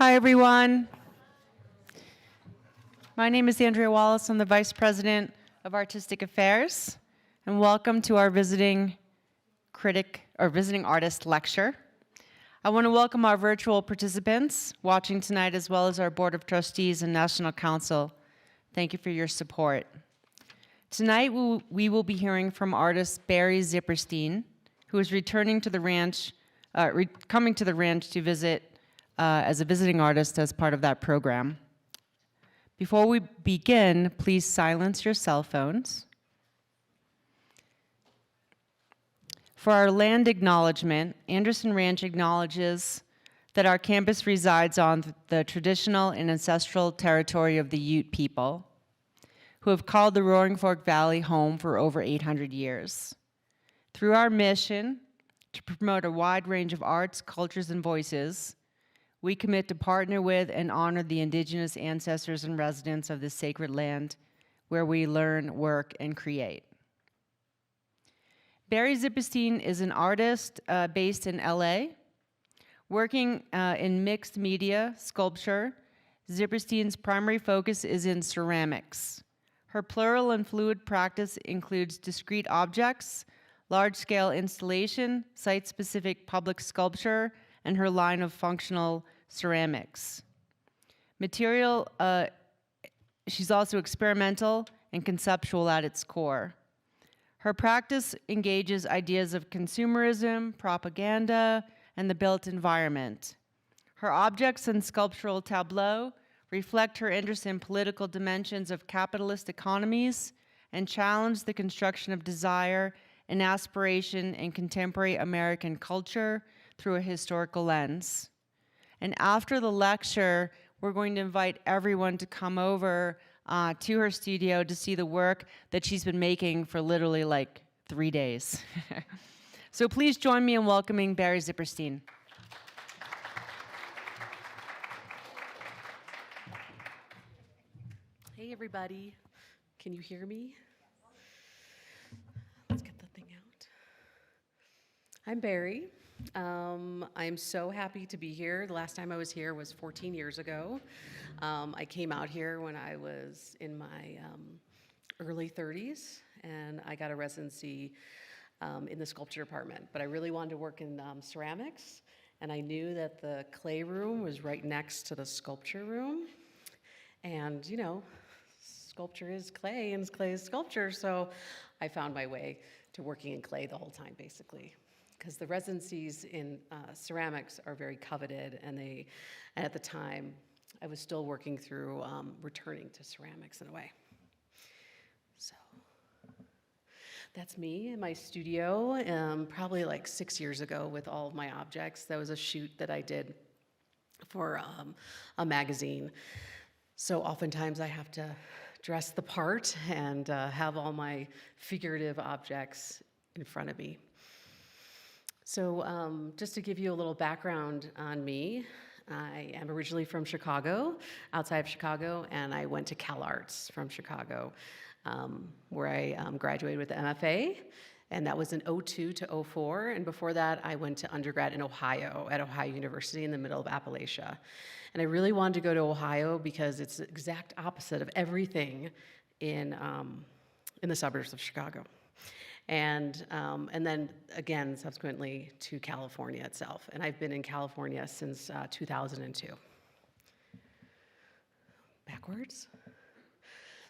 Hi, everyone. My name is Andrea Wallace. I'm the Vice President of Artistic Affairs, and welcome to our visiting artist lecture. I want to welcome our virtual participants watching tonight, as well as our Board of Trustees and National Council. Thank you for your support. Tonight, we will be hearing from artist Bari Ziperstein, who is returning to the ranch, coming to the ranch to visit as a visiting artist as part of that program. Before we begin, please silence your cell phones. For our land acknowledgement, Anderson Ranch acknowledges that our campus resides on the traditional and ancestral territory of the Ute people, who have called the Roaring Fork Valley home for over 800 years. Through our mission to promote a wide range of arts, cultures, and voices, we commit to partner with and honor the indigenous ancestors and residents of this sacred land where we learn, work, and create. Bari Ziperstein is an artist based in LA. Working in mixed media sculpture, Ziperstein's primary focus is in ceramics. Her plural and fluid practice includes discrete objects, large-scale installation, site-specific public sculpture, and her line of functional ceramics. Material, she's also experimental and conceptual at its core. Her practice engages ideas of consumerism, propaganda, and the built environment. Her objects and sculptural tableaux reflect her interest in political dimensions of capitalist economies and challenge the construction of desire and aspiration in contemporary American culture through a historical lens. And after the lecture, we're going to invite everyone to come over to her studio to see the work that she's been making for literally like 3 days. So please join me in welcoming Bari Ziperstein. Hey everybody, can you hear me? Let's get the thing out. I'm Bari. I'm so happy to be here. The last time I was here was 14 years ago. I came out here when I was in my early 30s, and I got a residency in the sculpture department. But I really wanted to work in ceramics, and I knew that the clay room was right next to the sculpture room. And, you know, sculpture is clay, and clay is sculpture, so I found my way to working in clay the whole time, basically. Because the residencies in ceramics are very coveted, and at the time, I was still working through returning to ceramics in a way. So that's me in my studio, probably like 6 years ago with all of my objects. That was a shoot that I did for a magazine. So oftentimes I have to dress the part and have all my figurative objects in front of me. So just to give you a little background on me, I am originally from Chicago, outside of Chicago, and I went to CalArts from Chicago, where I graduated with the MFA, and that was in 2002 to 2004, and before that I went to undergrad in Ohio, at Ohio University in the middle of Appalachia. And I really wanted to go to Ohio because it's the exact opposite of everything in the suburbs of Chicago. And then again, subsequently to California itself. And I've been in California since 2002. Backwards.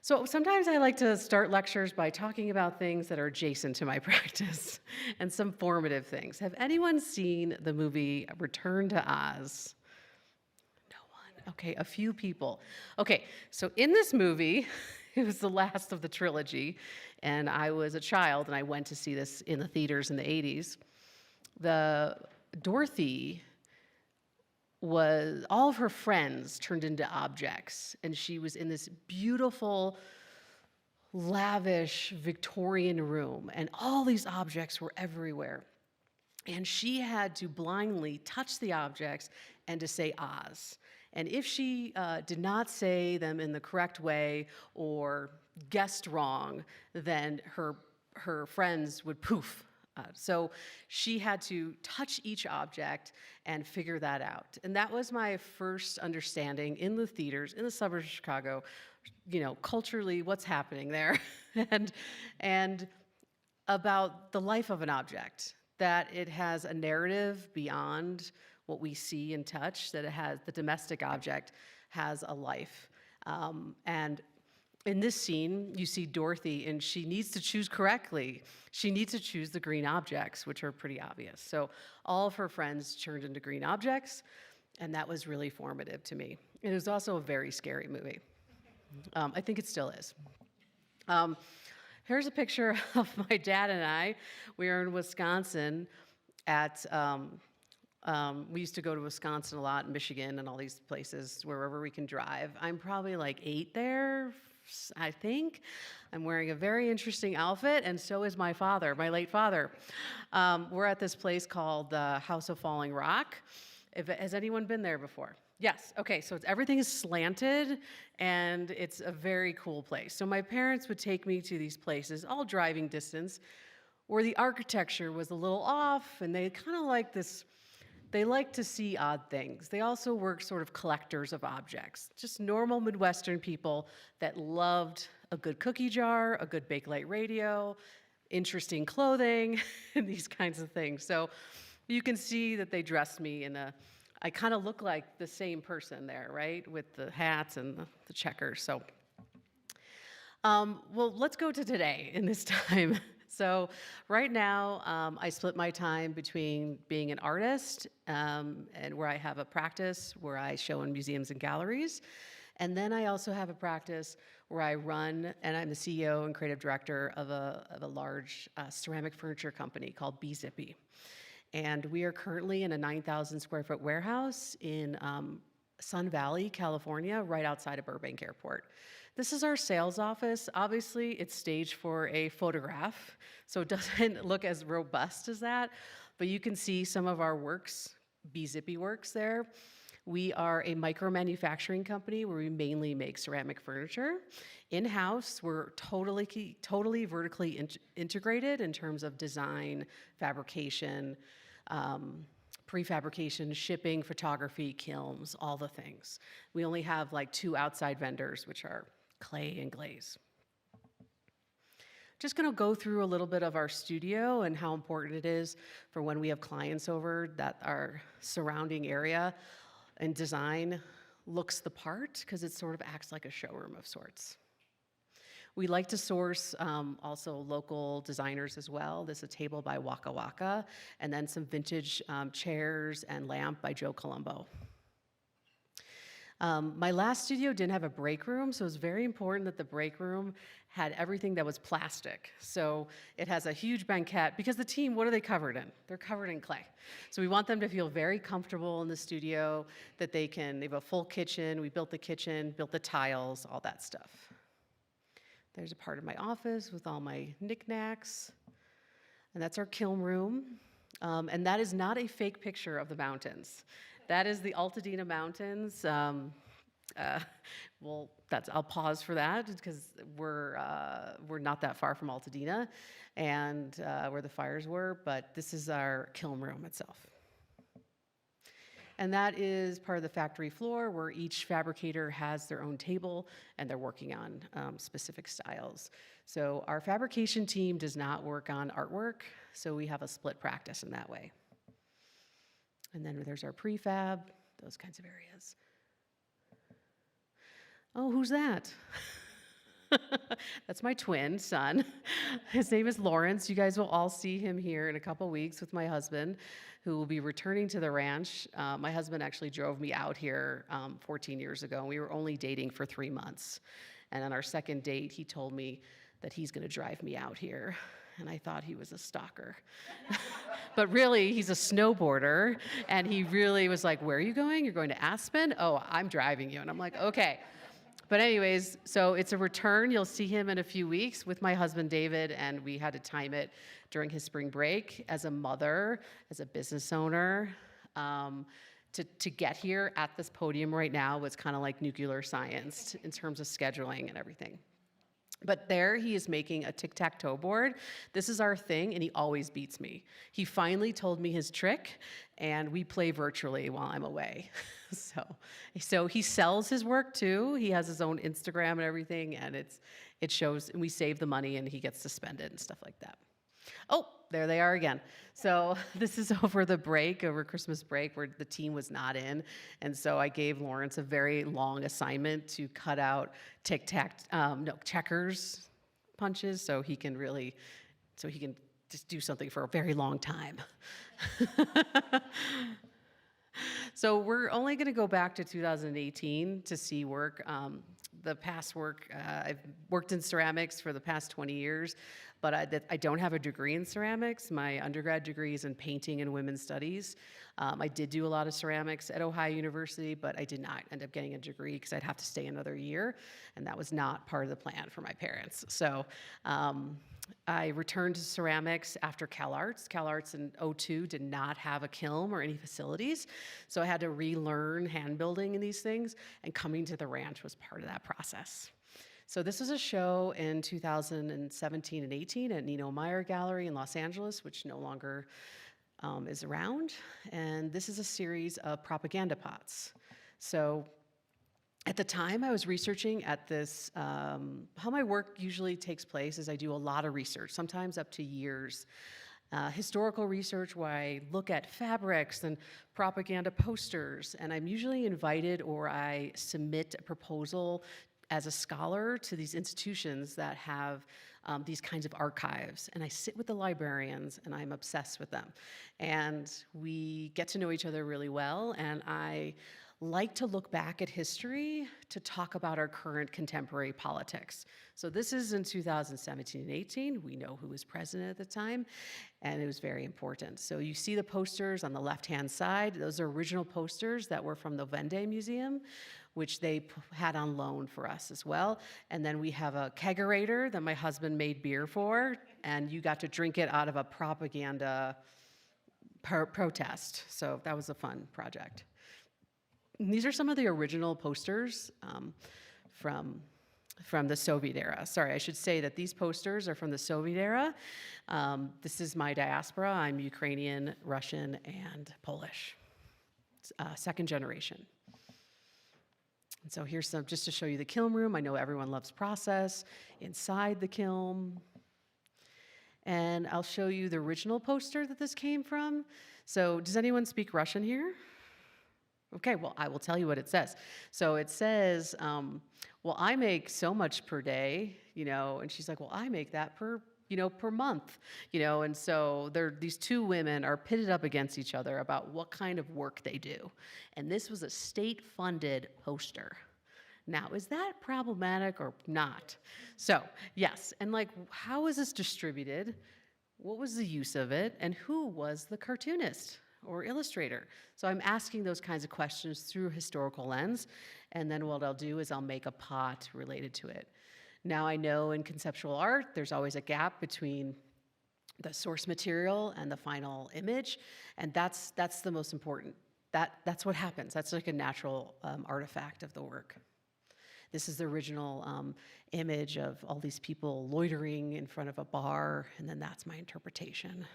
So sometimes I like to start lectures by talking about things that are adjacent to my practice and some formative things. Have anyone seen the movie Return to Oz? No one. Okay, a few people. Okay, so in this movie, it was the last of the trilogy, and I was a child, and I went to see this in the theaters in the 80s. Dorothy all of her friends turned into objects, and she was in this beautiful, lavish Victorian room, and all these objects were everywhere. And she had to blindly touch the objects and to say Oz. And if she did not say them in the correct way or guessed wrong, then her friends would poof So she had to touch each object and figure that out. And that was my first understanding in the theaters, in the suburbs of Chicago, culturally, what's happening there, and about the life of an object, that it has a narrative beyond what we see and touch, that the domestic object has a life. And in this scene, you see Dorothy, and she needs to choose correctly. She needs to choose the green objects, which are pretty obvious. So all of her friends turned into green objects, and that was really formative to me. It was also a very scary movie. I think it still is. Here's a picture of my dad and I. We are in Wisconsin at, we used to go to Wisconsin a lot, Michigan, and all these places, wherever we can drive. I'm probably like 8 there, I think. I'm wearing a very interesting outfit, and so is my father, my late father. We're at this place called the House of Falling Rock. Has anyone been there before? Yes, okay, so everything is slanted, and it's a very cool place. So my parents would take me to these places, all driving distance, where the architecture was a little off, and they kind of like this, they like to see odd things. They also were sort of collectors of objects, just normal Midwestern people that loved a good cookie jar, a good Bakelite radio, interesting clothing, and these kinds of things. So you can see that they dressed me I kind of look like the same person there, right? With the hats and the checkers. So, well, let's go to today in this time. So right now, I split my time between being an artist and where I have a practice where I show in museums and galleries. And then I also have a practice where I run, and I'm the CEO and creative director of a large ceramic furniture company called BZippy. And we are currently in a 9,000 square foot warehouse in Sun Valley, California, right outside of Burbank Airport. This is our sales office. Obviously, it's staged for a photograph, so it doesn't look as robust as that, but you can see some of our works, BZippy works there. We are a micro-manufacturing company where we mainly make ceramic furniture. In-house, we're totally vertically integrated in terms of design, fabrication, prefabrication, shipping, photography, kilns, all the things. We only have like 2 outside vendors, which are clay and glaze. Just gonna go through a little bit of our studio and how important it is for when we have clients over that our surrounding area and design looks the part, because it sort of acts like a showroom of sorts. We like to source also local designers as well. There's a table by Waka Waka, and then some vintage chairs and lamp by Joe Colombo. My last studio didn't have a break room, so it was very important that the break room had everything that was plastic. So it has a huge banquette, because the team, what are they covered in? They're covered in clay. So we want them to feel very comfortable in the studio, that they have a full kitchen. We built the kitchen, built the tiles, all that stuff. There's a part of my office with all my knickknacks, and that's our kiln room. And that is not a fake picture of the mountains. That is the Altadena Mountains. Well, I'll pause for that, because we're not that far from Altadena, and where the fires were, but this is our kiln room itself. And that is part of the factory floor, where each fabricator has their own table and they're working on specific styles. So our fabrication team does not work on artwork, so we have a split practice in that way. And then there's our prefab, those kinds of areas. Oh, who's that? That's my twin son. His name is Lawrence. You guys will all see him here in a couple weeks with my husband, who will be returning to the ranch. My husband actually drove me out here 14 years ago, and we were only dating for 3 months. And on our second date, he told me that he's gonna drive me out here. And I thought he was a stalker. But really, he's a snowboarder, and he really was like, "Where are you going? You're going to Aspen? Oh, I'm driving you." And I'm like, okay. But anyways, so it's a return. You'll see him in a few weeks with my husband, David, and we had to time it during his spring break. As a mother, as a business owner, to get here at this podium right now was kind of like nuclear science in terms of scheduling and everything. But there he is making a tic-tac-toe board. This is our thing, and he always beats me. He finally told me his trick, and we play virtually while I'm away. So he sells his work too. He has his own Instagram and everything, and it shows, and we save the money, and he gets to spend it and stuff like that. Oh, there they are again. So this is over the break, over Christmas break, where the team was not in. And so I gave Lawrence a very long assignment to cut out checkers punches so he can just do something for a very long time. So we're only going to go back to 2018 to see work. The past work, I've worked in ceramics for the past 20 years, but I don't have a degree in ceramics. My undergrad degree is in painting and women's studies. I did do a lot of ceramics at Ohio University, but I did not end up getting a degree because I'd have to stay another year, and that was not part of the plan for my parents. So I returned to ceramics after CalArts. CalArts in '02 did not have a kiln or any facilities, so I had to relearn hand building and these things, and coming to the ranch was part of that process. So this was a show in 2017 and 18 at Nino Meyer Gallery in Los Angeles, which no longer is around. And this is a series of propaganda pots. So at the time I was researching at this, how my work usually takes place is I do a lot of research, sometimes up to years. Historical research where I look at fabrics and propaganda posters, and I'm usually invited or I submit a proposal as a scholar to these institutions that have these kinds of archives. And I sit with the librarians and I'm obsessed with them. And we get to know each other really well, and I like to look back at history to talk about our current contemporary politics. So this is in 2017 and 18. We know who was president at the time, and it was very important. So you see the posters on the left-hand side. Those are original posters that were from the Vendée Museum, which they had on loan for us as well. And then we have a kegerator that my husband made beer for, and you got to drink it out of a propaganda protest. So that was a fun project. And these are some of the original posters from the Soviet era. Sorry, I should say that these posters are from the Soviet era. This is my diaspora. I'm Ukrainian, Russian, and Polish, second generation. And so here's some, just to show you the kiln room. I know everyone loves process. Inside the kiln. And I'll show you the original poster that this came from. So does anyone speak Russian here? Okay, well, I will tell you what it says. So it says, well, I make so much per day, and she's like, well, I make that per month, and so these two women are pitted up against each other about what kind of work they do. And this was a state-funded poster. Now, is that problematic or not? So, yes, and how is this distributed? What was the use of it? And who was the cartoonist or illustrator? So I'm asking those kinds of questions through a historical lens, and then what I'll do is I'll make a pot related to it. Now I know in conceptual art, there's always a gap between the source material and the final image, and that's the most important. That's what happens. That's like a natural artifact of the work. This is the original image of all these people loitering in front of a bar, and then that's my interpretation.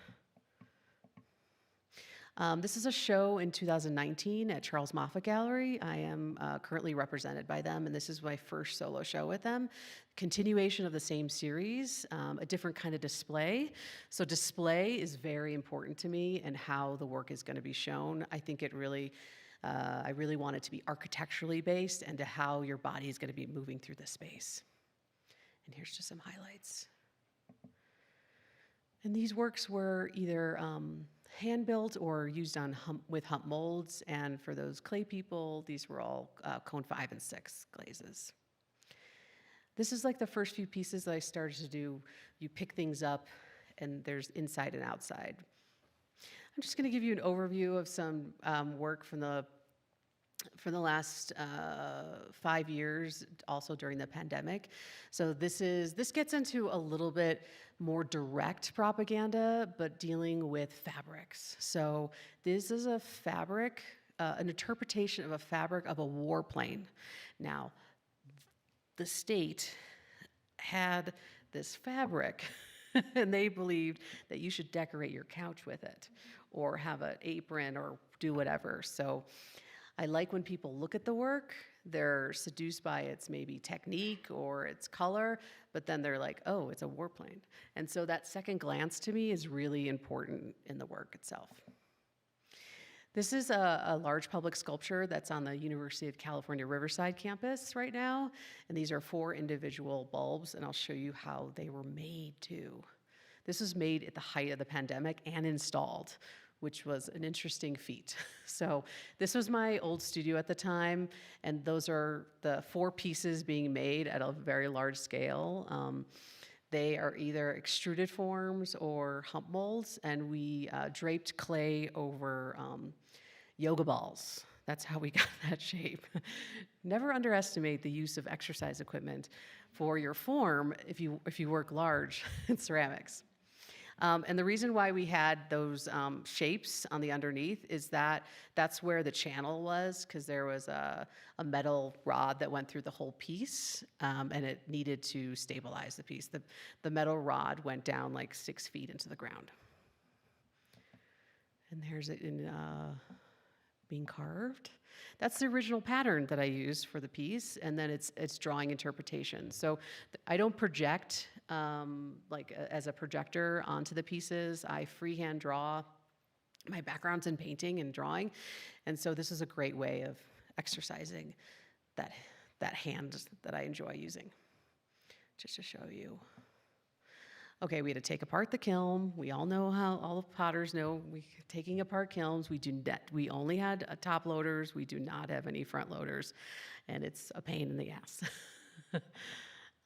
This is a show in 2019 at Charles Moffat Gallery. I am currently represented by them, and this is my first solo show with them. Continuation of the same series, a different kind of display. So display is very important to me and how the work is going to be shown. I think I really want it to be architecturally based and to how your body is going to be moving through the space. And here's just some highlights. And these works were either hand-built or used with hump molds, and for those clay people, these were all cone 5 and 6 glazes. This is like the first few pieces that I started to do. You pick things up, and there's inside and outside. I'm just going to give you an overview of some work from the last 5 years, also during the pandemic. So this gets into a little bit more direct propaganda, but dealing with fabrics. So this is a fabric, an interpretation of a fabric of a warplane. Now, the state had this fabric and they believed that you should decorate your couch with it or have an apron or do whatever. So I like when people look at the work, they're seduced by its maybe technique or its color, but then they're like, oh, it's a warplane. And so that second glance to me is really important in the work itself. This is a large public sculpture that's on the University of California Riverside campus right now. And these are 4 individual bulbs, and I'll show you how they were made too. This was made at the height of the pandemic and installed, which was an interesting feat. So this was my old studio at the time, and those are the 4 pieces being made at a very large scale. They are either extruded forms or hump molds, and we draped clay over yoga balls. That's how we got that shape. Never underestimate the use of exercise equipment for your form if you work large in ceramics. And the reason why we had those shapes on the underneath is that that's where the channel was, because there was a metal rod that went through the whole piece, and it needed to stabilize the piece. The metal rod went down like 6 feet into the ground. And there's it in being carved. That's the original pattern that I used for the piece, and then it's drawing interpretation. So I don't project as a projector onto the pieces. I freehand draw. My background's in painting and drawing, and so this is a great way of exercising that hand that I enjoy using. Just to show you. Okay, we had to take apart the kiln. We all know how, all the potters know, taking apart kilns. We only had top loaders. We do not have any front loaders, and it's a pain in the ass.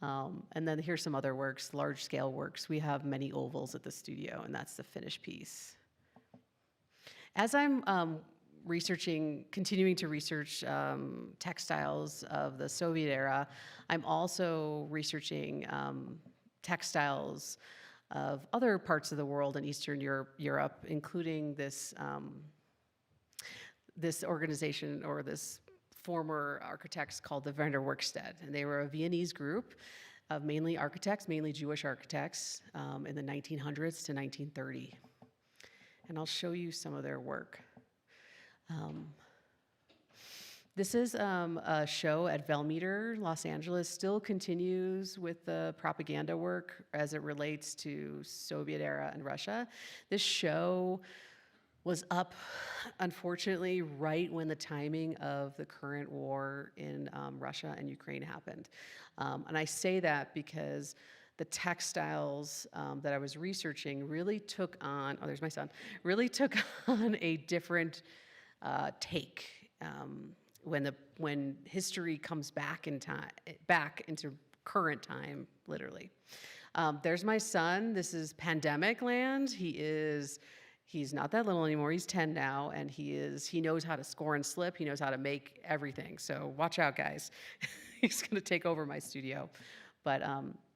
And then here's some other works, large scale works. We have many ovals at the studio, and that's the finished piece. As I'm continuing to research textiles of the Soviet era, I'm also researching textiles of other parts of the world in Eastern Europe, including this organization or this former architects called the Wiener Werkstätte. And they were a Viennese group of mainly architects, mainly Jewish architects, in the 1900s to 1930. And I'll show you some of their work. This is a show at Velmeter, Los Angeles, still continues with the propaganda work as it relates to Soviet era and Russia. This show was up, unfortunately, right when the timing of the current war in Russia and Ukraine happened. And I say that because the textiles that I was researching really took on, oh, there's my son, really took on a different take. When history comes back in time, back into current time, literally. There's my son. This is pandemic land. He's not that little anymore. He's 10 now, and he knows how to score and slip. He knows how to make everything. So watch out, guys. He's going to take over my studio. But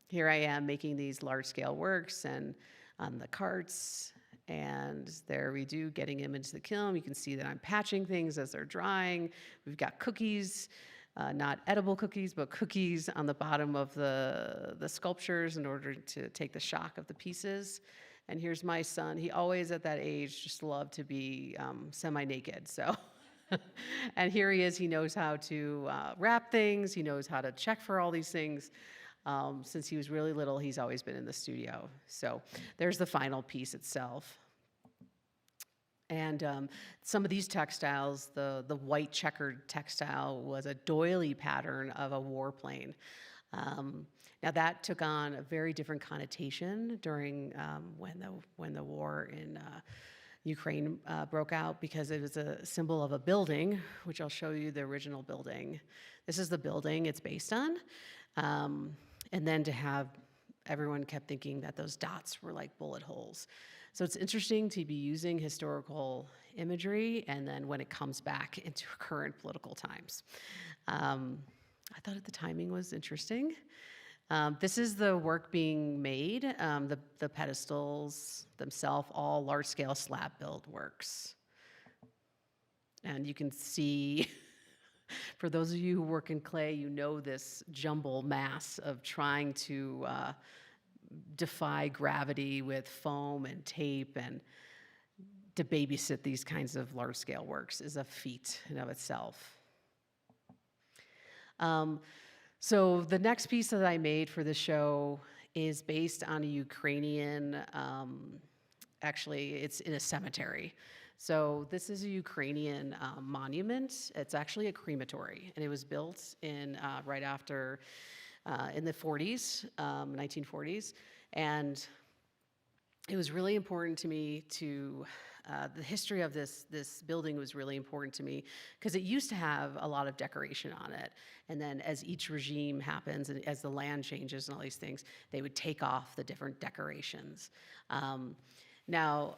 here I am making these large-scale works and on the carts. And there we do, getting them into the kiln. You can see that I'm patching things as they're drying. We've got cookies, not edible cookies, but cookies on the bottom of the sculptures in order to take the shock of the pieces. And here's my son. He always, at that age, just loved to be semi-naked. So, and here he is. He knows how to wrap things. He knows how to check for all these things. Since he was really little, he's always been in the studio. So there's the final piece itself. And some of these textiles, the white checkered textile was a doily pattern of a warplane. Now that took on a very different connotation during when the war in Ukraine broke out, because it was a symbol of a building, which I'll show you the original building. This is the building it's based on. And then to have, everyone kept thinking that those dots were like bullet holes. So it's interesting to be using historical imagery, and then when it comes back into current political times. I thought the timing was interesting. This is the work being made, the pedestals themselves, all large-scale slab build works. And you can see For those of you who work in clay, you know this jumble mass of trying to defy gravity with foam and tape, and to babysit these kinds of large-scale works is a feat in of itself. So the next piece that I made for the show is based on a Ukrainian, actually it's in a cemetery. So this is a Ukrainian monument. It's actually a crematory, and it was built in right after, in the 40s, 1940s. And it was really important to me to, the history of this building was really important to me because it used to have a lot of decoration on it. And then as each regime happens and as the land changes and all these things, they would take off the different decorations. Now,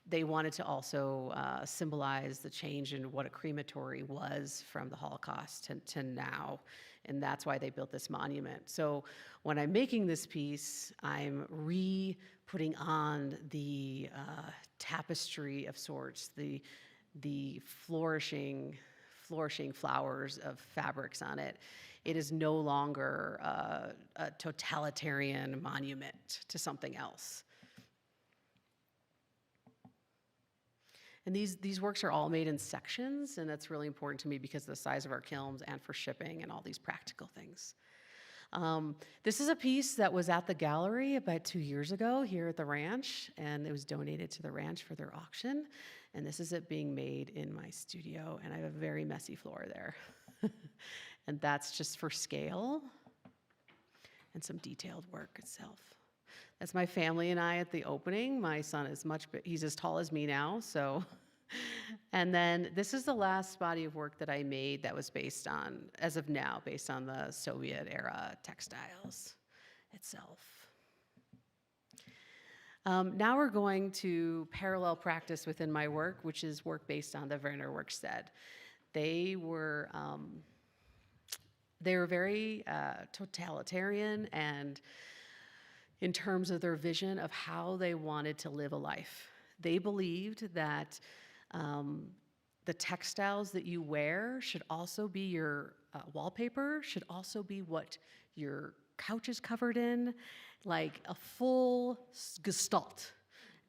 they wanted to also symbolize the change in what a crematory was from the Holocaust to now, and that's why they built this monument. So when I'm making this piece, I'm putting on the tapestry of sorts, the flourishing flowers of fabrics on it. It is no longer a totalitarian monument to something else. And these works are all made in sections, and that's really important to me because of the size of our kilns and for shipping and all these practical things. This is a piece that was at the gallery about 2 years ago here at the ranch, and it was donated to the ranch for their auction. And this is it being made in my studio, and I have a very messy floor there. And that's just for scale and some detailed work itself. That's my family and I at the opening. My son is he's as tall as me now, so. And then this is the last body of work that I made that was based on, as of now, based on the Soviet era textiles itself. Now we're going to parallel practice within my work, which is work based on the Wiener Werkstätte. They were very totalitarian and in terms of their vision of how they wanted to live a life. They believed that the textiles that you wear should also be your wallpaper, should also be what your couch is covered in, like a full gestalt,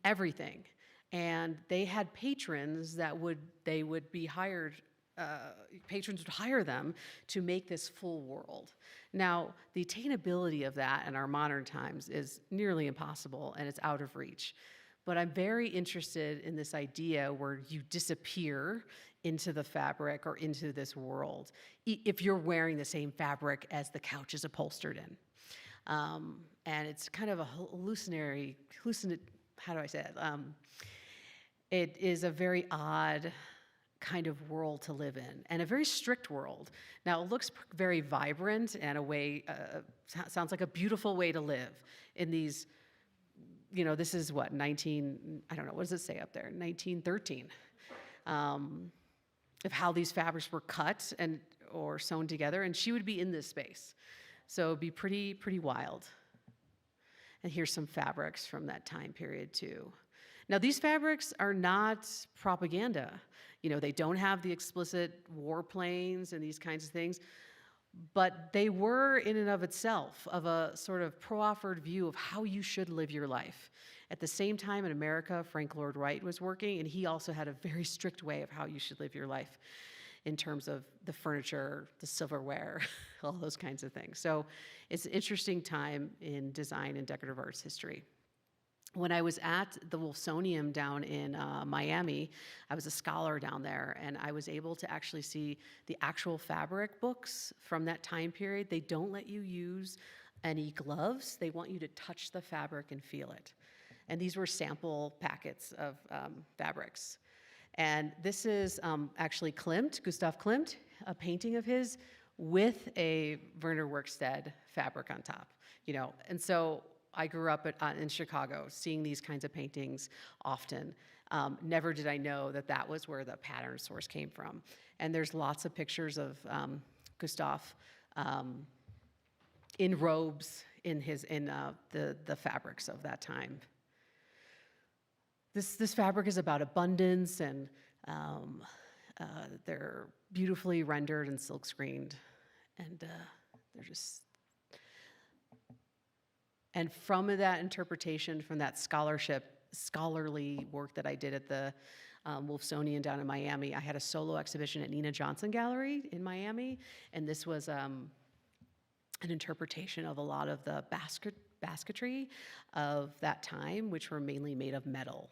everything. And they had patrons that they would be hired, patrons would hire them to make this full world. Now, the attainability of that in our modern times is nearly impossible, and it's out of reach. But I'm very interested in this idea where you disappear into the fabric or into this world if you're wearing the same fabric as the couch is upholstered in. And it's kind of a how do I say it? It is a very odd kind of world to live in, and a very strict world. Now, it looks very vibrant and sounds like a beautiful way to live in these, you know, this is what, I don't know, what does it say up there? 1913, of how these fabrics were cut or sewn together, and she would be in this space. So it'd be pretty wild. And here's some fabrics from that time period too. Now, these fabrics are not propaganda. You know, they don't have the explicit warplanes and these kinds of things, but they were in and of itself of a sort of pro-offered view of how you should live your life. At the same time in America, Frank Lloyd Wright was working, and he also had a very strict way of how you should live your life in terms of the furniture, the silverware, all those kinds of things. So it's an interesting time in design and decorative arts history. When I was at the Wilsonium down in Miami, I was a scholar down there, and I was able to actually see the actual fabric books from that time period. They don't let you use any gloves. They want you to touch the fabric and feel it. And these were sample packets of fabrics. And this is actually Klimt, Gustav Klimt, a painting of his with a Wiener Werkstätte fabric on top, you know. And so I grew up in Chicago seeing these kinds of paintings often. Never did I know that that was where the pattern source came from. And there's lots of pictures of Gustav in robes in the fabrics of that time. This fabric is about abundance and They're beautifully rendered and silk screened, and they're just. And from that interpretation, from that scholarly work that I did at the Wolfsonian down in Miami, I had a solo exhibition at Nina Johnson Gallery in Miami, and this was an interpretation of a lot of the basketry of that time, which were mainly made of metal.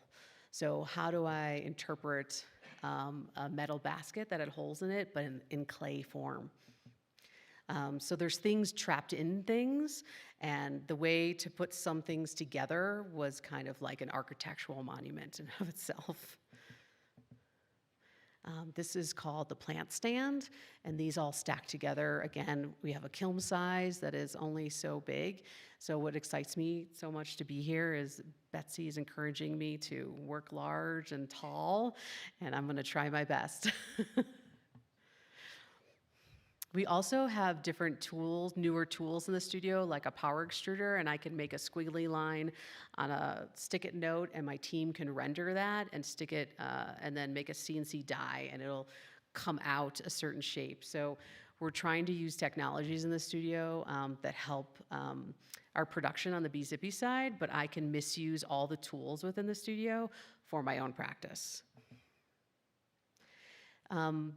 So how do I interpret a metal basket that had holes in it, but in clay form? So there's things trapped in things, and the way to put some things together was kind of like an architectural monument in and of itself. This is called the plant stand, and these all stack together. Again, we have a kiln size that is only so big. So what excites me so much to be here is Betsy is encouraging me to work large and tall, and I'm gonna try my best. We also have different tools, newer tools in the studio, like a power extruder, and I can make a squiggly line on a stick-it note, and my team can render that and stick it, and then make a CNC die, and it'll come out a certain shape. So we're trying to use technologies in the studio that help our production on the BZippy side, but I can misuse all the tools within the studio for my own practice.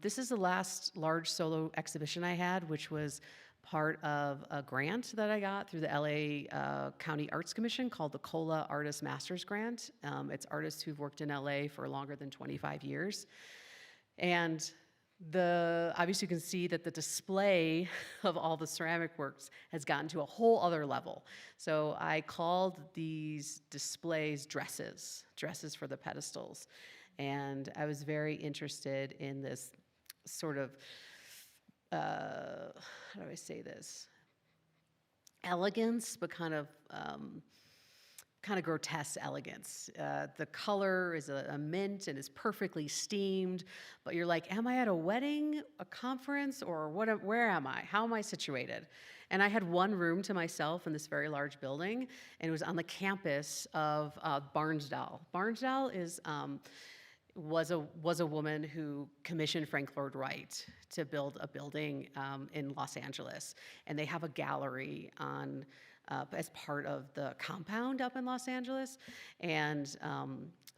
This is the last large solo exhibition I had, which was part of a grant that I got through the LA County Arts Commission called the COLA Artist Masters Grant. It's artists who've worked in LA for longer than 25 years. And obviously you can see that the display of all the ceramic works has gotten to a whole other level. So I called these displays dresses for the pedestals. And I was very interested in this sort of, how do I say this? Elegance, but kind of grotesque elegance. The color is a mint and is perfectly steamed, but you're like, am I at a wedding, a conference, or where am I? How am I situated? And I had one room to myself in this very large building, and it was on the campus of Barnsdall. Barnsdall was a woman who commissioned Frank Lloyd Wright to build a building in Los Angeles, and they have a gallery on as part of the compound up in Los Angeles, and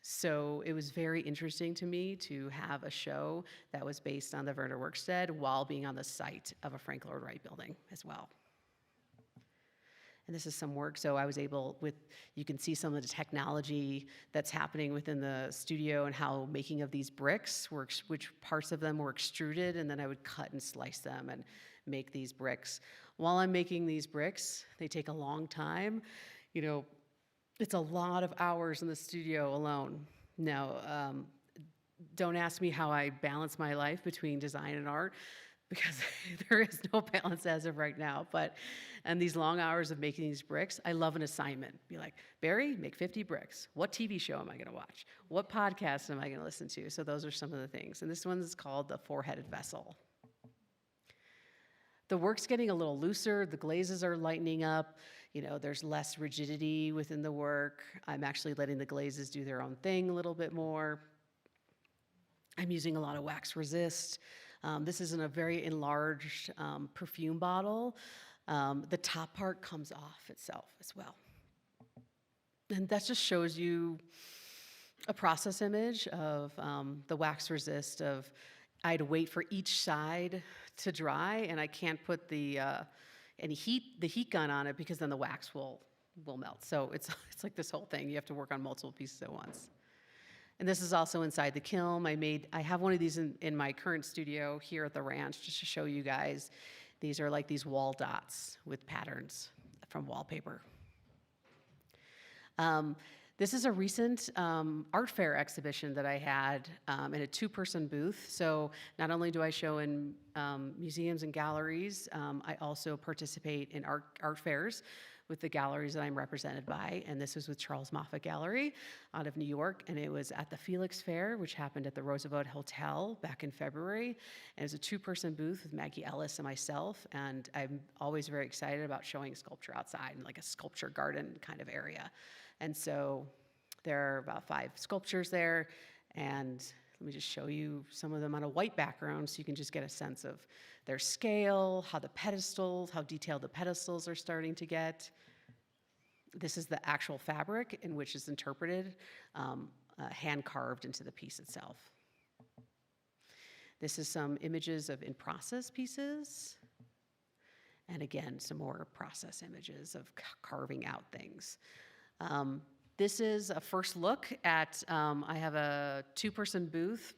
so it was very interesting to me to have a show that was based on the Wiener Werkstätte while being on the site of a Frank Lloyd Wright building as well. And this is some work, so I was able, you can see some of the technology that's happening within the studio and how making of these bricks works, which parts of them were extruded, and then I would cut and slice them and make these bricks. While I'm making these bricks, they take a long time. You know, it's a lot of hours in the studio alone. Now, don't ask me how I balance my life between design and art, because there is no balance as of right now. And these long hours of making these bricks, I love an assignment. Be like, Barry, make 50 bricks. What TV show am I gonna watch? What podcast am I gonna listen to? So those are some of the things. And this one's called the four-headed vessel. The work's getting a little looser, the glazes are lightening up, you know, there's less rigidity within the work. I'm actually letting the glazes do their own thing a little bit more. I'm using a lot of wax resist. This is in a very enlarged perfume bottle. The top part comes off itself as well. And that just shows you a process image of the wax resist of, I had to wait for each side to dry, and I can't put the heat gun on it because then the wax will melt. So it's like this whole thing. You have to work on multiple pieces at once. And this is also inside the kiln. I have one of these in my current studio here at the ranch just to show you guys. These are like these wall dots with patterns from wallpaper. This is a recent art fair exhibition that I had in a two-person booth. So not only do I show in museums and galleries, I also participate in art fairs with the galleries that I'm represented by, and this was with Charles Moffat Gallery out of New York, and it was at the Felix Fair, which happened at the Roosevelt Hotel back in February, and it was a two-person booth with Maggie Ellis and myself, and I'm always very excited about showing sculpture outside in like a sculpture garden kind of area. And so there are about 5 sculptures there, and Let me just show you some of them on a white background so you can just get a sense of their scale, how detailed the pedestals are starting to get. This is the actual fabric in which is interpreted, hand carved into the piece itself. This is some images of in-process pieces. And again, some more process images of carving out things. This is a first look at, I have a 2-person booth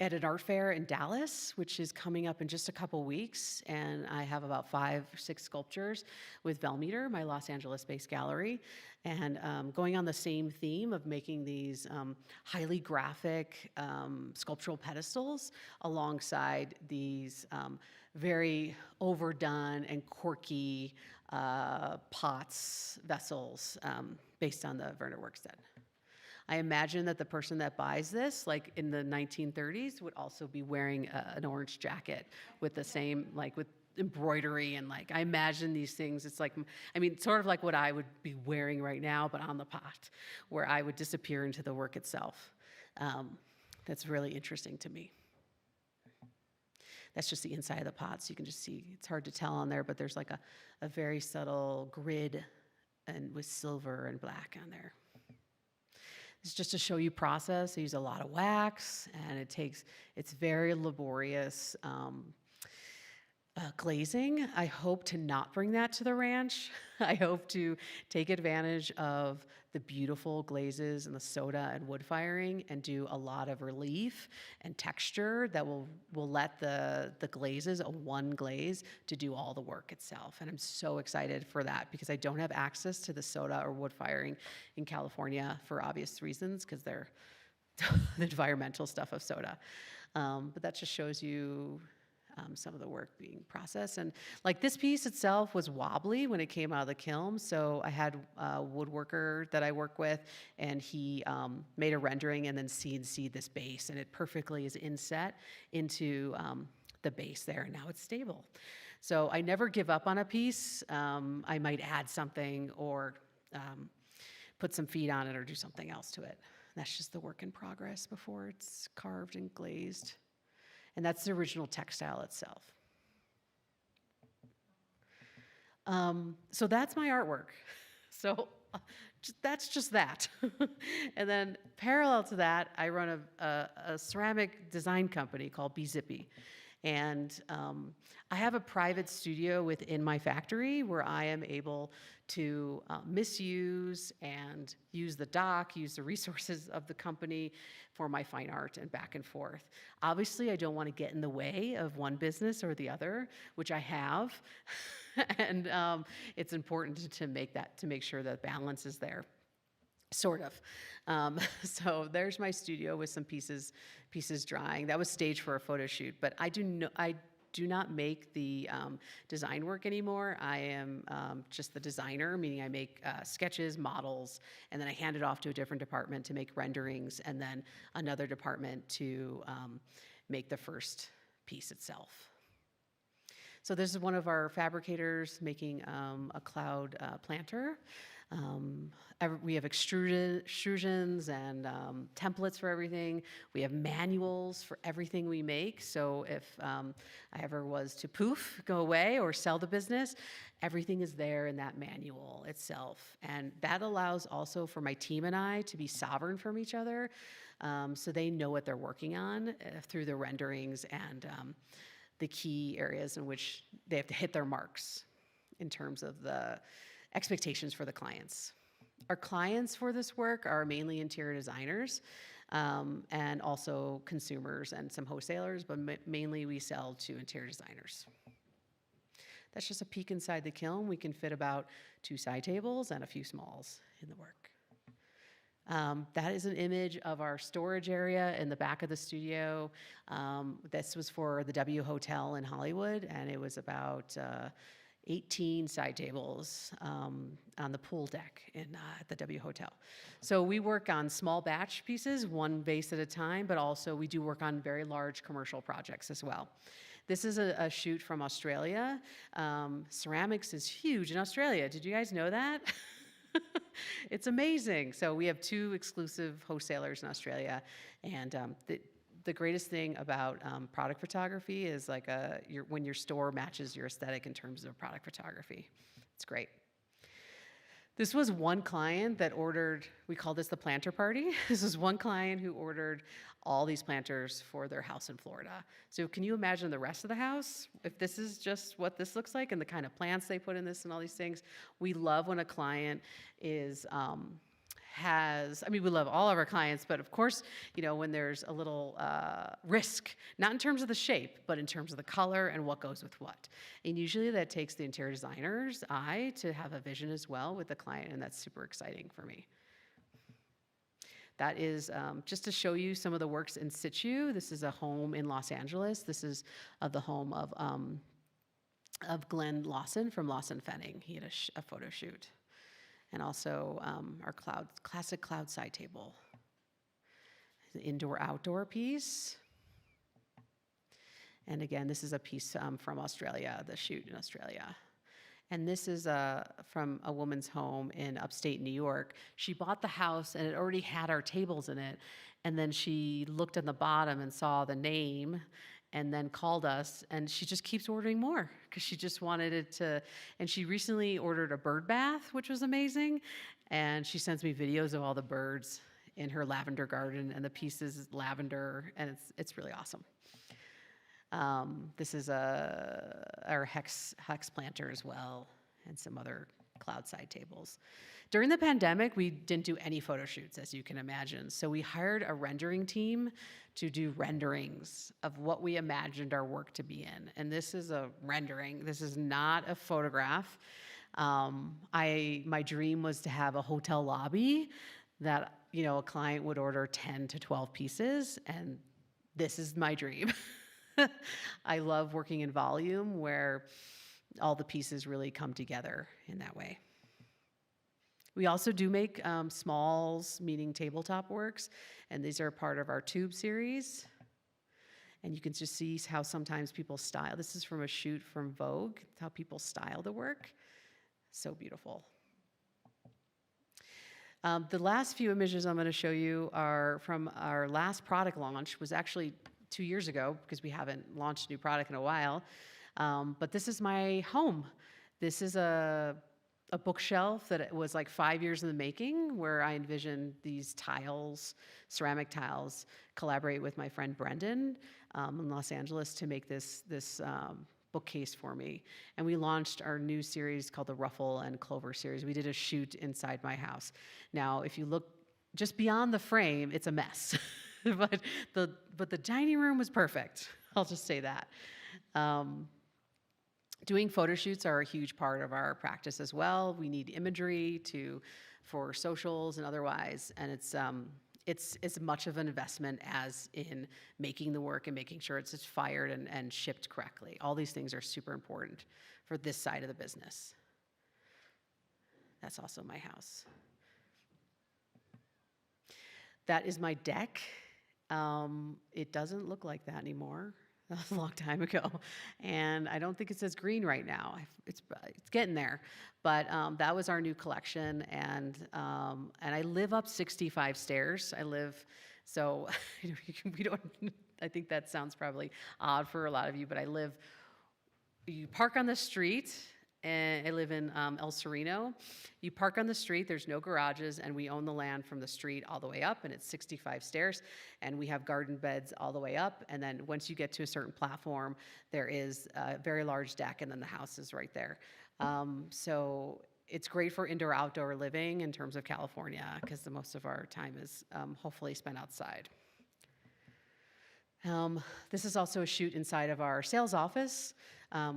at an art fair in Dallas, which is coming up in just a couple weeks. And I have about 5 or 6 sculptures with Velmeter, my Los Angeles-based gallery. And going on the same theme of making these highly graphic sculptural pedestals alongside these very overdone and quirky pots, vessels, based on the Wiener Werkstätte. I imagine that the person that buys this, like in the 1930s, would also be wearing an orange jacket with the same, like with embroidery and like, I imagine these things, it's like, I mean, sort of like what I would be wearing right now, but on the pot, where I would disappear into the work itself. That's really interesting to me. That's just the inside of the pot, so you can just see, it's hard to tell on there, but there's like a very subtle grid and with silver and black on there. It's just to show you process. I use a lot of wax, and it's very laborious glazing. I hope to not bring that to the ranch. I hope to take advantage of the beautiful glazes and the soda and wood firing and do a lot of relief and texture that will let the glazes, a one glaze, to do all the work itself. And I'm so excited for that because I don't have access to the soda or wood firing in California for obvious reasons because they're the environmental stuff of soda. But that just shows you some of the work being processed. And like this piece itself was wobbly when it came out of the kiln. So I had a woodworker that I work with, and he made a rendering and then CNC'd this base, and it perfectly is inset into the base there, and now it's stable. So I never give up on a piece. I might add something or put some feet on it or do something else to it. That's just the work in progress before it's carved and glazed. And that's the original textile itself. So that's my artwork. So that's just that. And then parallel to that, I run a ceramic design company called BZippy. And I have a private studio within my factory where I am able to misuse and use the dock, use the resources of the company for my fine art and back and forth. Obviously, I don't want to get in the way of one business or the other, which I have. And it's important to make sure that balance is there. Sort of. So there's my studio with some pieces drying. That was staged for a photo shoot, but I do not make the design work anymore. I am just the designer, meaning I make sketches, models, and then I hand it off to a different department to make renderings, and then another department to make the first piece itself. So this is one of our fabricators making a cloud planter. We have extrusions and templates for everything. We have manuals for everything we make. So if I ever was to go away, or sell the business, everything is there in that manual itself. And that allows also for my team and I to be sovereign from each other, so they know what they're working on through the renderings and the key areas in which they have to hit their marks in terms of the expectations for the clients. Our clients for this work are mainly interior designers and also consumers and some wholesalers, but mainly we sell to interior designers. That's just a peek inside the kiln. We can fit about 2 side tables and a few smalls in the work. That is an image of our storage area in the back of the studio. This was for the W Hotel in Hollywood, and it was about 18 side tables on the pool deck at the W Hotel. So we work on small batch pieces, one base at a time, but also we do work on very large commercial projects as well. This is a shoot from Australia. Ceramics is huge in Australia. Did you guys know that? It's amazing. So we have 2 exclusive wholesalers in Australia, and the greatest thing about product photography is like when your store matches your aesthetic in terms of product photography. It's great. This was one client that ordered, we call this the planter party. This is one client who ordered all these planters for their house in Florida. So can you imagine the rest of the house? If this is just what this looks like and the kind of plants they put in this and all these things, we love when a client is, we love all of our clients, but of course, when there's a little risk, not in terms of the shape, but in terms of the color and what goes with what. And usually that takes the interior designer's eye to have a vision as well with the client, and that's super exciting for me. That is just to show you some of the works in situ. This is a home in Los Angeles. This is the home of Glenn Lawson from Lawson Fenning. He had a photo shoot. And also our classic cloud side table. The indoor-outdoor piece. And again, this is a piece from Australia, the shoot in Australia. And this is from a woman's home in upstate New York. She bought the house and it already had our tables in it. And then she looked at the bottom and saw the name and then called us, and she just keeps ordering more because she just wanted it to, and she recently ordered a bird bath, which was amazing, and she sends me videos of all the birds in her lavender garden, and the piece is lavender, and it's really awesome. This is our hex planter as well, and some other cloud side tables. During the pandemic, we didn't do any photo shoots, as you can imagine. So we hired a rendering team to do renderings of what we imagined our work to be in. And this is a rendering. This is not a photograph. My dream was to have a hotel lobby that, a client would order 10 to 12 pieces, and this is my dream. I love working in volume where all the pieces really come together in that way. We also do make smalls, meaning tabletop works, and these are part of our tube series. And you can just see how sometimes people style. This is from a shoot from Vogue, how people style the work. So beautiful. The last few images I'm going to show you are from our last product launch, was actually 2 years ago because we haven't launched a new product in a while. But this is my home. This is a bookshelf that it was like 5 years in the making, where I envisioned these tiles, ceramic tiles, collaborate with my friend Brendan in Los Angeles to make this bookcase for me. And we launched our new series called the Ruffle and Clover series. We did a shoot inside my house. Now, if you look just beyond the frame, it's a mess. but the dining room was perfect. I'll just say that. Doing photo shoots are a huge part of our practice as well. We need imagery for socials and otherwise, and it's as much of an investment as in making the work and making sure it's just fired and shipped correctly. All these things are super important for this side of the business. That's also my house. That is my deck. It doesn't look like that anymore. That was a long time ago, and I don't think it says green right now. It's getting there, but that was our new collection, and I live up 65 stairs. We don't. I think that sounds probably odd for a lot of you, but you park on the street. And I live in El Sereno. You park on the street, there's no garages, and we own the land from the street all the way up, and it's 65 stairs, and we have garden beds all the way up, and then once you get to a certain platform, there is a very large deck, and then the house is right there. So it's great for indoor-outdoor living in terms of California, because most of our time is hopefully spent outside. This is also a shoot inside of our sales office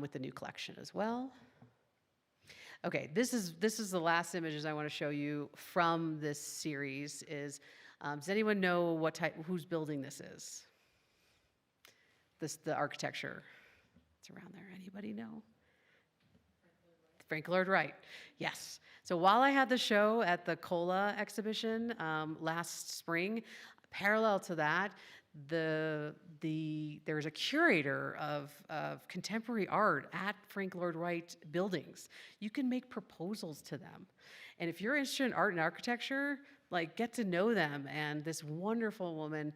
with the new collection as well. Okay, this is the last images I want to show you from this series. Does anyone know whose building this is? The architecture. It's around there. Anybody know? Frank Lloyd Wright. Yes. So while I had the show at the COLA exhibition last spring, parallel to that, there's a curator of contemporary art at Frank Lloyd Wright buildings. You can make proposals to them. And if you're interested in art and architecture, like get to know them. And this wonderful woman,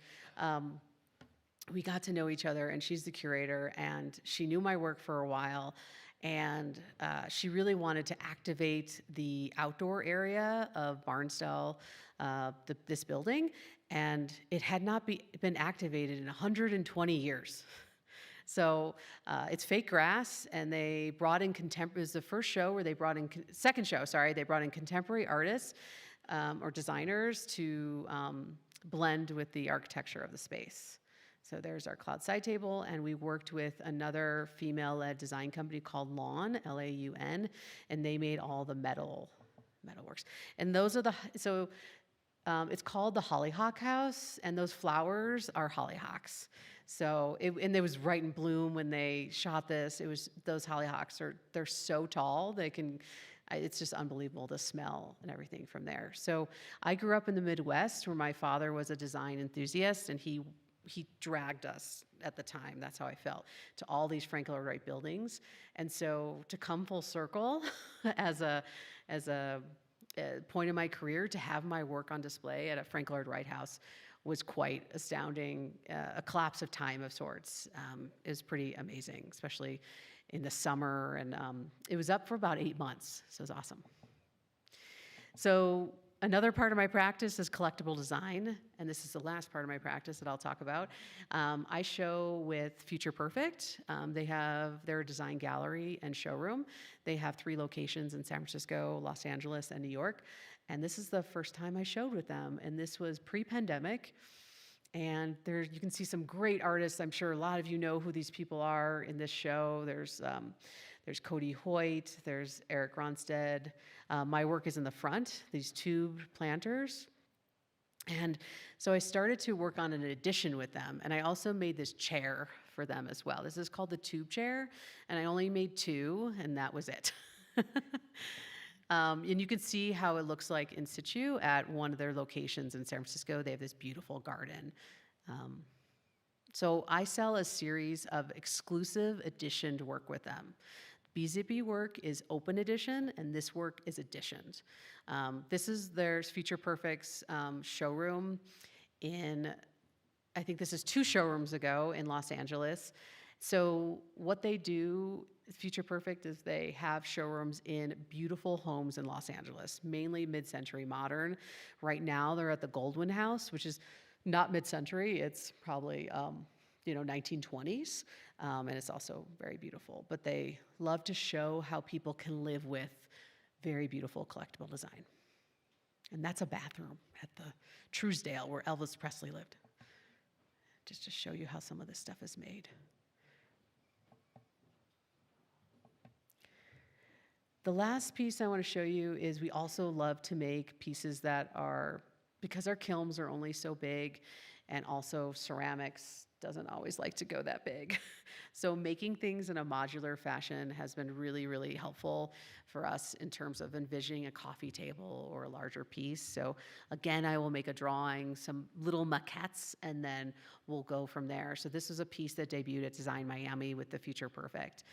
we got to know each other, and she's the curator, and she knew my work for a while, and she really wanted to activate the outdoor area of Barnsdall, this building, and it had not been activated in 120 years. So it's fake grass, and they brought in contemporary. It was the first show where they brought in second show. Sorry, they brought in contemporary artists or designers to blend with the architecture of the space. So there's our cloud side table, and we worked with another female-led design company called Lawn, L-A-U-N, and they made all the metalworks. And those are it's called the Hollyhock House, and those flowers are hollyhocks. So and it was right in bloom when they shot this. Those hollyhocks they're so tall it's just unbelievable, the smell and everything from there. So I grew up in the Midwest, where my father was a design enthusiast, and he dragged us at the time, that's how I felt, to all these Frank Lloyd Wright buildings. And so to come full circle as a point in my career, to have my work on display at a Frank Lloyd Wright house was quite astounding, a collapse of time of sorts. It was pretty amazing, especially in the summer, and it was up for about 8 months, so it was awesome. So another part of my practice is collectible design, and this is the last part of my practice that I'll talk about. I show with Future Perfect. They have their design gallery and showroom. They have 3 locations in San Francisco, Los Angeles, and New York. And this is the first time I showed with them, and this was pre-pandemic. And you can see some great artists. I'm sure a lot of you know who these people are in this show. There's Cody Hoyt, there's Eric Ronstead. My work is in the front, these tube planters. And so I started to work on an addition with them, and I also made this chair for them as well. This is called the tube chair, and I only made 2, and that was it. And you can see how it looks like in situ at one of their locations in San Francisco. They have this beautiful garden. So I sell a series of exclusive editioned work with them. BZippy work is open edition, and this work is editioned. This is their Future Perfect's showroom I think this is 2 showrooms ago in Los Angeles. So what they do, Future Perfect, is they have showrooms in beautiful homes in Los Angeles, mainly mid-century modern. Right now, they're at the Goldwyn House, which is not mid-century. It's probably 1920s, and it's also very beautiful. But they love to show how people can live with very beautiful collectible design. And that's a bathroom at the Truesdale where Elvis Presley lived. Just to show you how some of this stuff is made. The last piece I want to show you is we also love to make pieces that are, because our kilns are only so big, and also ceramics doesn't always like to go that big. So making things in a modular fashion has been really, really helpful for us in terms of envisioning a coffee table or a larger piece. So again, I will make a drawing, some little maquettes, and then we'll go from there. So this is a piece that debuted at Design Miami with the Future Perfect.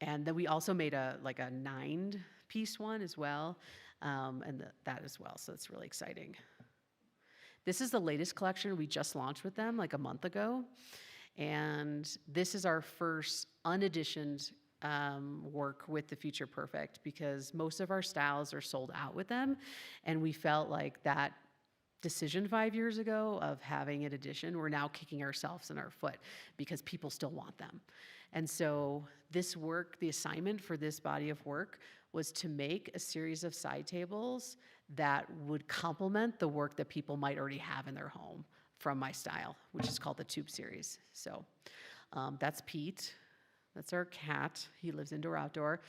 And then we also made a 9-piece one as well, and that as well, so it's really exciting. This is the latest collection we just launched with them like a month ago, and this is our first uneditioned work with the Future Perfect, because most of our styles are sold out with them, and we felt like that decision 5 years ago of having an edition, we're now kicking ourselves in our foot because people still want them. And so this work, the assignment for this body of work, was to make a series of side tables that would complement the work that people might already have in their home from my style, which is called the Tube Series. So that's Pete. That's our cat. He lives indoor-outdoor.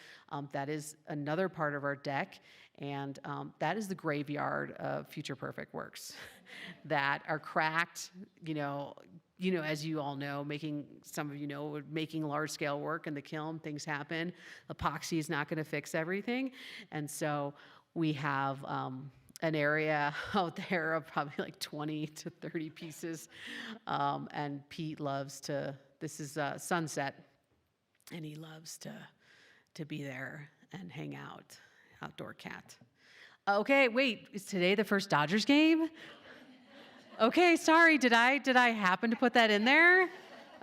That is another part of our deck, and that is the graveyard of Future Perfect works that are cracked, as you all know, some of you know, making large-scale work in the kiln, things happen. Epoxy is not going to fix everything, and so we have an area out there of probably like 20 to 30 pieces, and Pete loves to. This is Sunset. And he loves to be there and hang out. outdoor cat. Okay, wait, is today the first Dodgers game? Okay, sorry, did I happen to put that in there?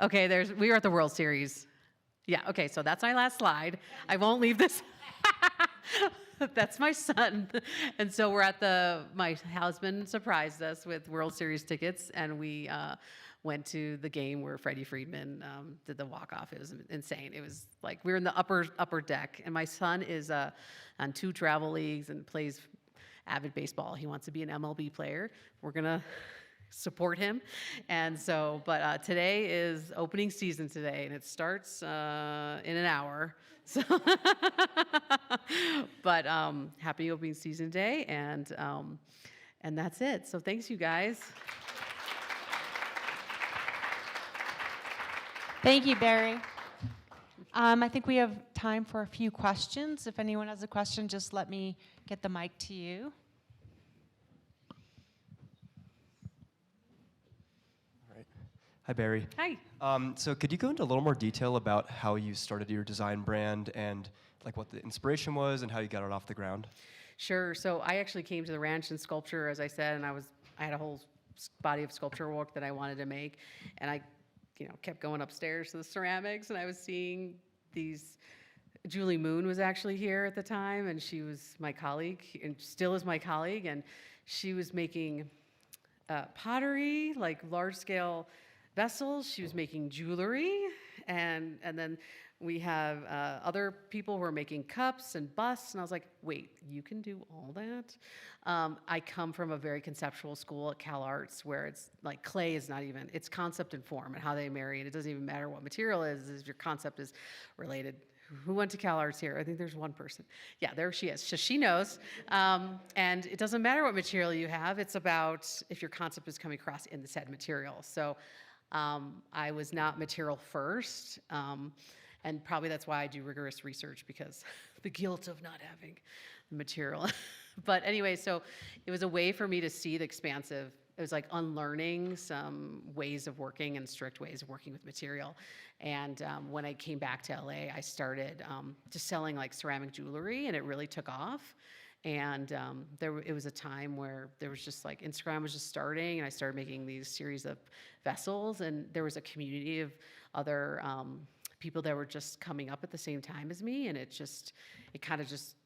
Okay, we were at the World Series. Yeah, okay, so that's my last slide. I won't leave this. That's my son. And so we're at my husband surprised us with World Series tickets, and we went to the game where Freddie Freeman did the walk-off. It was insane. It was like we were in the upper deck, and my son is on 2 travel leagues and plays avid baseball. He wants to be an MLB player. We're gonna support him. And so, but today is opening season today, and it starts in an hour. So, but happy opening season day, and that's it. So thanks, you guys. Thank you, Barry. I think we have time for a few questions. If anyone has a question, just let me get the mic to you. Hi, Barry. Hi. So could you go into a little more detail about how you started your design brand and like what the inspiration was and how you got it off the ground? Sure. So I actually came to the ranch in sculpture, as I said, and I had a whole body of sculpture work that I wanted to make, and I, kept going upstairs to the ceramics, and I was seeing these. Julie Moon was actually here at the time, and she was my colleague, and still is my colleague, and she was making pottery, like large-scale vessels. She was making jewelry, and then we have other people who are making cups and busts, and I was like, wait, you can do all that? I come from a very conceptual school at Cal Arts where it's like clay is not even, it's concept and form and how they marry it. It doesn't even matter what material is your concept is related. Who went to Cal Arts here? I think there's one person. Yeah, there she is. So she knows. And it doesn't matter what material you have. It's about if your concept is coming across in the said material. So I was not material first. And probably that's why I do rigorous research, because the guilt of not having the material. But anyway, so it was a way for me to see the expansive. It was like unlearning some ways of working and strict ways of working with material. And when I came back to LA, I started just selling like ceramic jewelry, and it really took off. And it was a time where there was just like Instagram was just starting, and I started making these series of vessels, and there was a community of other people that were just coming up at the same time as me, and it kind of just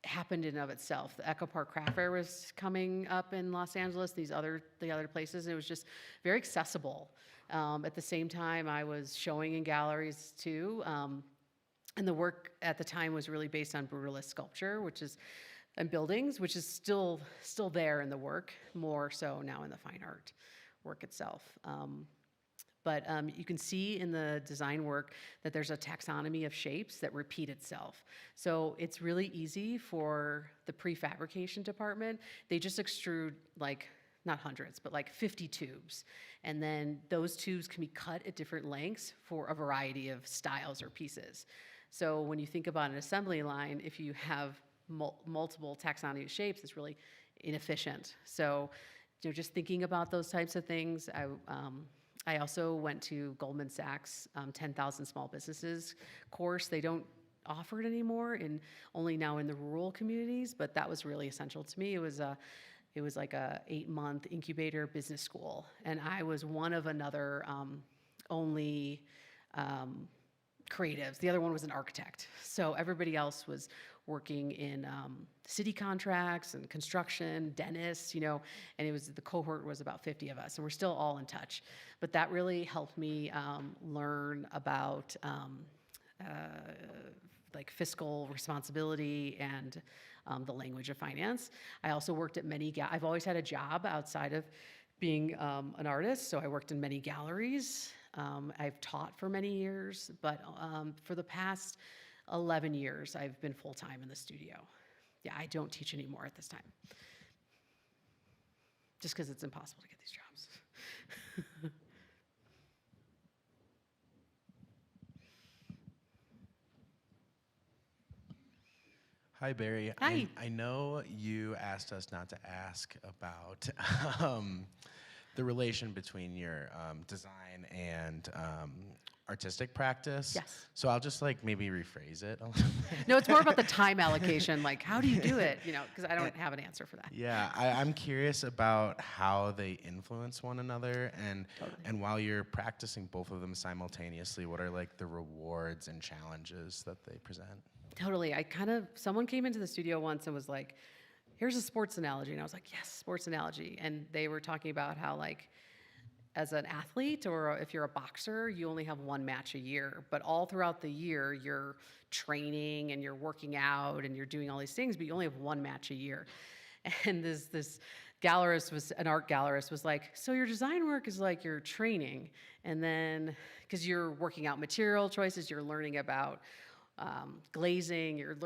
happened in and of itself. The Echo Park Craft Fair was coming up in Los Angeles, the other places, and it was just very accessible. At the same time, I was showing in galleries too, and the work at the time was really based on brutalist sculpture, and buildings, which is still there in the work, more so now in the fine art work itself. But you can see in the design work that there's a taxonomy of shapes that repeat itself. So it's really easy for the prefabrication department. They just extrude like, not hundreds, but like 50 tubes. And then those tubes can be cut at different lengths for a variety of styles or pieces. So when you think about an assembly line, if you have multiple taxonomy of shapes, it's really inefficient. So just thinking about those types of things, I also went to Goldman Sachs 10,000 Small Businesses course. They don't offer it anymore, only now in the rural communities, but that was really essential to me. It was like a 8-month incubator business school, and I was one of another only creatives. The other one was an architect. So everybody else was working in city contracts and construction, dentists, and the cohort was about 50 of us, and we're still all in touch. But that really helped me learn about like fiscal responsibility and the language of finance. I also worked at I've always had a job outside of being an artist, so I worked in many galleries. I've taught for many years, but for the past 11 years, I've been full-time in the studio. Yeah, I don't teach anymore at this time, just because it's impossible to get these jobs. Hi, Barry. Hi. I know you asked us not to ask about the relation between your design and artistic practice. Yes. So I'll just like maybe rephrase it a little bit. No, it's more about the time allocation. Like, how do you do it? You know, because I don't have an answer for that. Yeah, I'm curious about how they influence one another, and while you're practicing both of them simultaneously, what are like the rewards and challenges that they present? Totally. Someone came into the studio once and was like, here's a sports analogy. And I was like, yes, sports analogy. And they were talking about how, like, as an athlete or if you're a boxer, you only have one match a year. But all throughout the year, you're training and you're working out and you're doing all these things, but you only have one match a year. And this gallerist an art gallerist was like, so your design work is like your training. And then, because you're working out material choices, you're learning about glazing, you're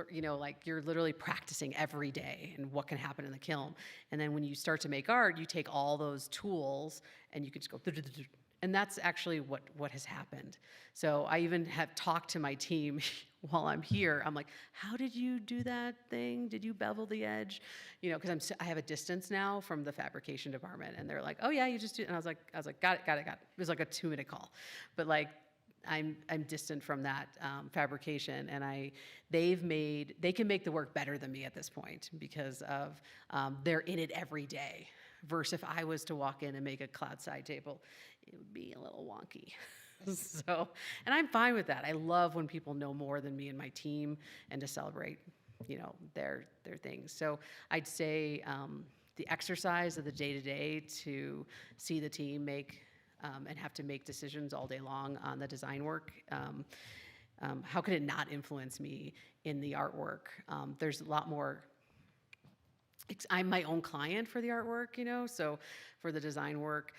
literally practicing every day and what can happen in the kiln. And then when you start to make art, you take all those tools and you could just go, and that's actually what has happened. So I even have talked to my team while I'm here. I'm like, how did you do that thing? Did you bevel the edge? You know, because I have a distance now from the fabrication department, and they're like, oh yeah, you just do. And I was like, got it. It was like a 2-minute call, but like, I'm distant from that fabrication, and they can make the work better than me at this point because of they're in it every day. Versus if I was to walk in and make a cloud side table, it would be a little wonky. So, and I'm fine with that. I love when people know more than me and my team, and to celebrate, you know, their things. So I'd say the exercise of the day-to-day to see the team make. And have to make decisions all day long on the design work. How could it not influence me in the artwork? There's a lot more. I'm my own client for the artwork, you know. So for the design work,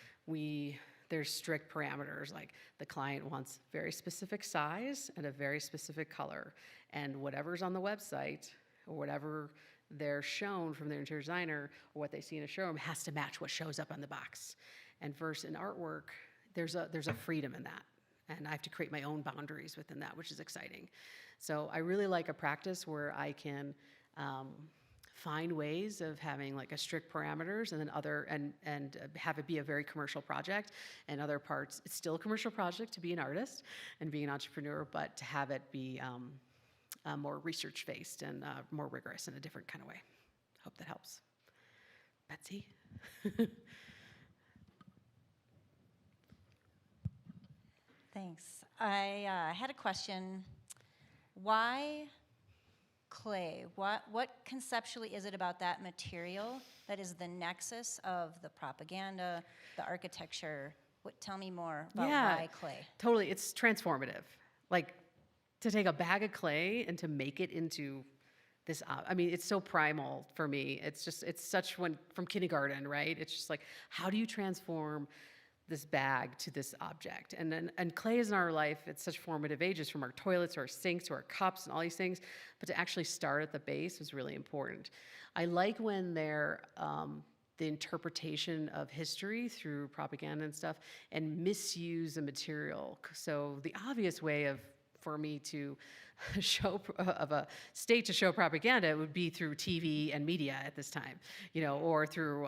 there's strict parameters. Like the client wants very specific size and a very specific color, and whatever's on the website or whatever they're shown from their interior designer or what they see in a showroom has to match what shows up on the box. And versus in artwork, there's a freedom in that. And I have to create my own boundaries within that, which is exciting. So I really like a practice where I can find ways of having like a strict parameters and then and have it be a very commercial project, and other parts, it's still a commercial project to be an artist and be an entrepreneur, but to have it be more research-based and more rigorous in a different kind of way. Hope that helps. Betsy? Thanks. I had a question. Why clay? What conceptually is it about that material that is the nexus of the propaganda, the architecture? Tell me more about why clay. Totally. It's transformative. Like, to take a bag of clay and to make it into this, I mean, it's so primal for me. It's such from kindergarten, right? It's just like, how do you transform this bag to this object? And clay is in our life at such formative ages, from our toilets to our sinks to our cups and all these things, but to actually start at the base was really important. I like when they're the interpretation of history through propaganda and stuff, and misuse the material. So the obvious way for me to show of a state to show propaganda would be through TV and media at this time, you know, or through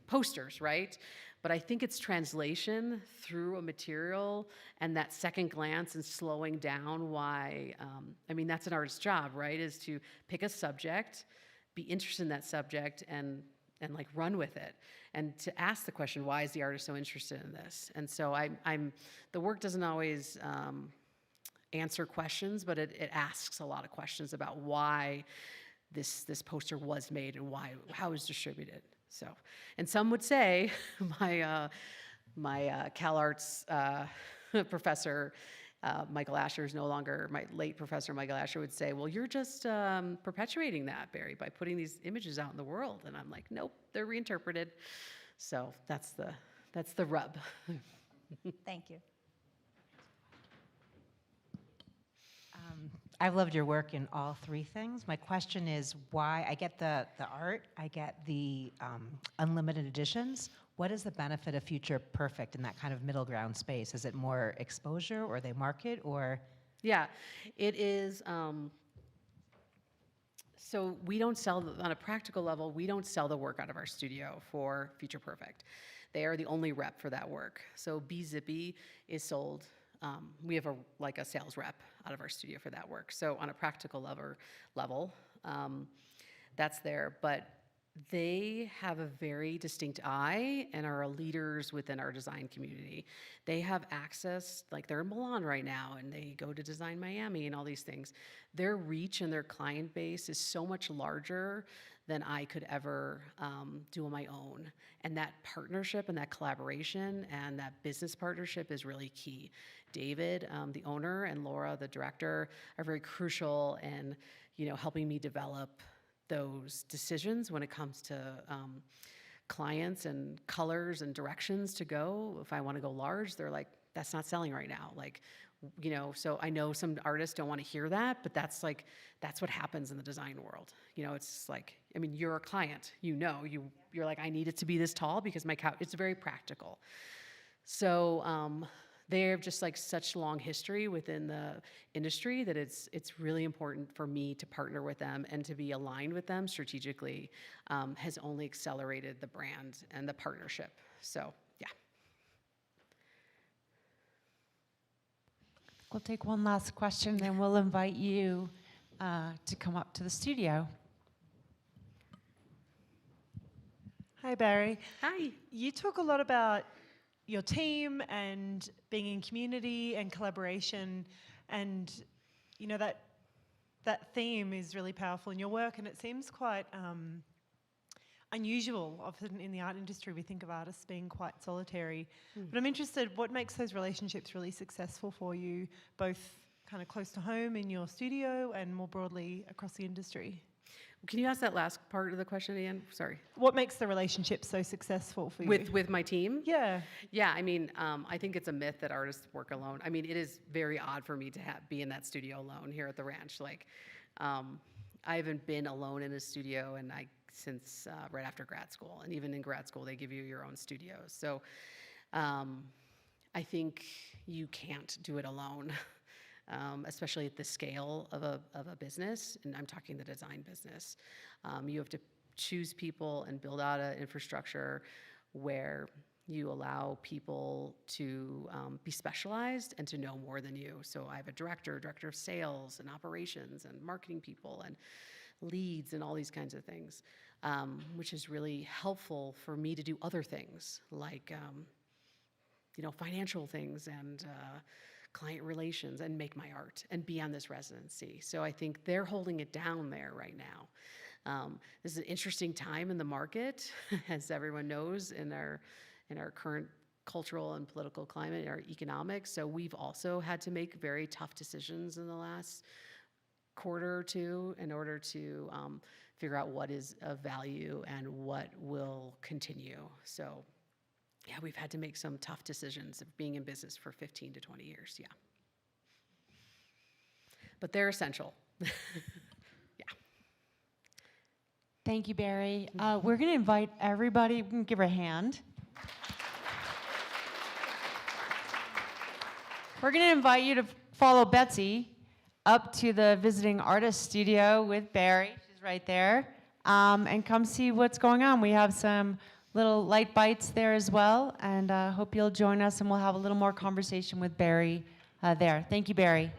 posters, right? But I think it's translation through a material and that second glance and slowing down why, that's an artist's job, right? Is to pick a subject, be interested in that subject, and like run with it, and to ask the question, why is the artist so interested in this? And so the work doesn't always answer questions, but it asks a lot of questions about why this poster was made and how it was distributed. So, and some would say, my CalArts professor, Michael Asher is no longer, my late professor Michael Asher would say, well, you're just perpetuating that, Barry, by putting these images out in the world. And I'm like, nope, they're reinterpreted. So that's the rub. Thank you. I've loved your work in all three things. My question is why. I get the art, I get the unlimited editions. What is the benefit of Future Perfect in that kind of middle ground space? Is it more exposure, or they market, or? Yeah, it is. So we don't sell, on a practical level, we don't sell the work out of our studio for Future Perfect. They are the only rep for that work. So BZippy is sold. We have a sales rep out of our studio for that work. So on a practical level, that's there. But they have a very distinct eye and are leaders within our design community. They have access, like they're in Milan right now, and they go to Design Miami and all these things. Their reach and their client base is so much larger than I could ever do on my own. And that partnership and that collaboration and that business partnership is really key. David, the owner, and Laura, the director, are very crucial in, helping me develop those decisions when it comes to clients and colors and directions to go. If I want to go large, they're like, that's not selling right now. Like, so I know some artists don't want to hear that, but that's what happens in the design world. It's like, you're a client, you're like, I need it to be this tall because my couch, it's very practical. So they have just such long history within the industry that it's really important for me to partner with them and to be aligned with them strategically has only accelerated the brand and the partnership. So, yeah. We'll take one last question, then we'll invite you to come up to the studio. Hi, Barry. Hi. You talk a lot about your team and being in community and collaboration, and that theme is really powerful in your work, and it seems quite unusual. Often in the art industry, we think of artists being quite solitary. But I'm interested, what makes those relationships really successful for you, both kind of close to home in your studio and more broadly across the industry? Can you ask that last part of the question again? Sorry. What makes the relationship so successful for you? With my team? Yeah. Yeah, I think it's a myth that artists work alone. It is very odd for me to be in that studio alone here at the ranch. I haven't been alone in a studio since right after grad school. And even in grad school, they give you your own studios. So I think you can't do it alone. Especially at the scale of a business, and I'm talking the design business. You have to choose people and build out an infrastructure where you allow people to be specialized and to know more than you. So I have a director of sales and operations and marketing people and leads and all these kinds of things, which is really helpful for me to do other things like financial things and client relations and make my art and be on this residency. So I think they're holding it down there right now. This is an interesting time in the market, as everyone knows, in our current cultural and political climate, our economics. So we've also had to make very tough decisions in the last quarter or two in order to figure out what is of value and what will continue. So yeah, we've had to make some tough decisions of being in business for 15 to 20 years, yeah. But they're essential. Yeah. Thank you, Barry. We're going to invite everybody, we can give her a hand. We're going to invite you to follow Betsy up to the visiting artist studio with Barry, she's right there, and come see what's going on. We have some little light bites there as well, and hope you'll join us and we'll have a little more conversation with Barry there. Thank you, Barry.